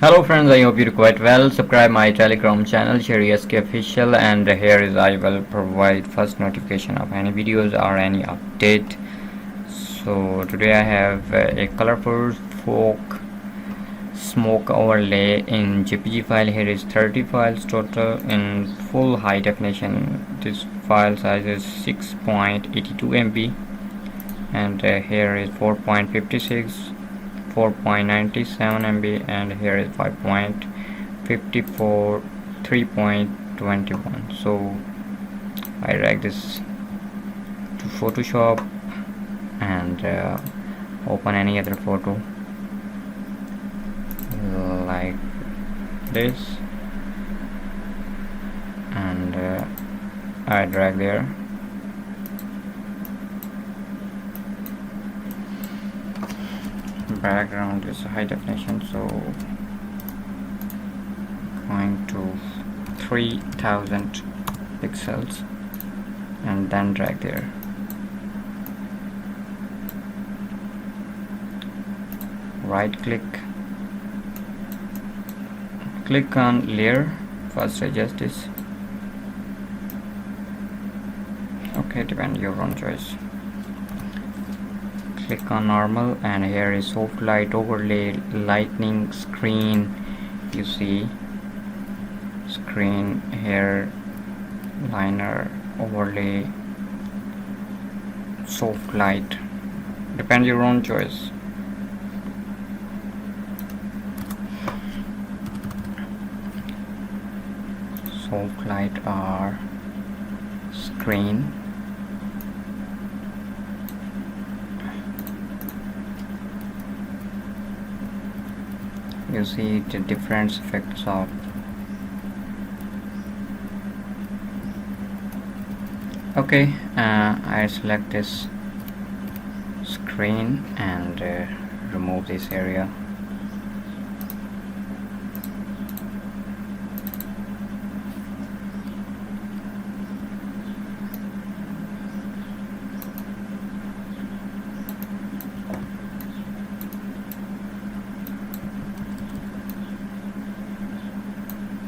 Hello friends, I hope you're quite well. Subscribe my Telegram channel Sheri Official, and here is I will provide first notification of any videos or any update. So today I have a colorful folk smoke overlay in JPG file. Here is 30 files total in full high definition. This file size is 6.82 MB, and here is 4.56, 4.97 MB, and here is 5.54, 3.21. so I drag this to Photoshop and open any other photo like this, and I drag there. Background is high definition, so going to 3000 pixels and then drag there. Right click on layer, first adjust this. Okay, depend your own choice. Click on normal, and here is soft light overlay, lightning screen. You see screen here, liner overlay, soft light, depend your own choice. Soft light or screen. You see the different effects of. Okay, I select this screen and remove this area.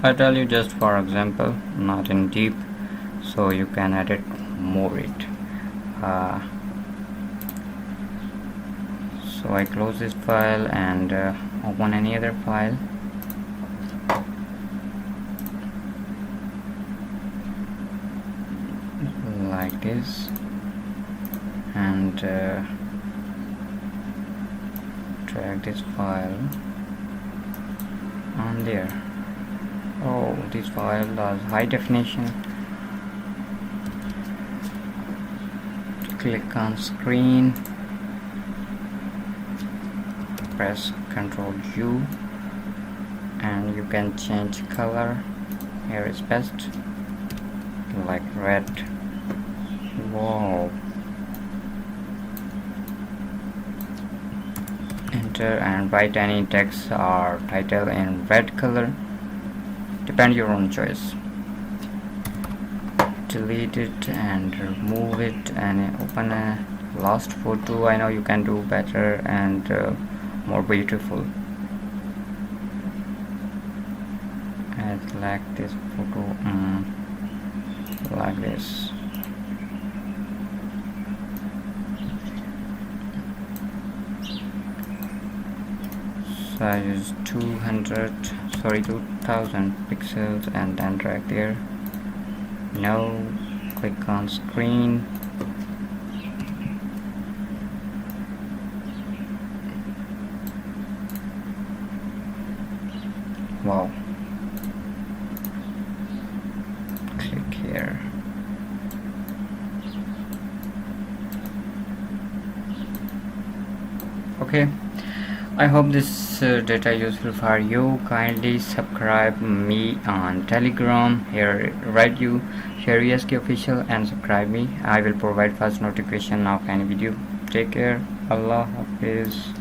I tell you just for example, not in deep, so you can edit more it. So I close this file and open any other file. Like this, and drag this file on there. Oh, this file has high definition. Click on screen, press Ctrl U, and you can change color. Here is best, like red. Wow. Enter and write any text or title in red color. Depend your own choice. Delete it and remove it and open a last photo. I know you can do better and more beautiful. I select this photo like this. Size 2000 pixels and then drag there. Now click on screen, wow, click here. Okay, I hope this data useful for you. Kindly subscribe me on Telegram. Here write you Sheri Official and subscribe me. I will provide first notification of any video. Take care. Allah Hafiz.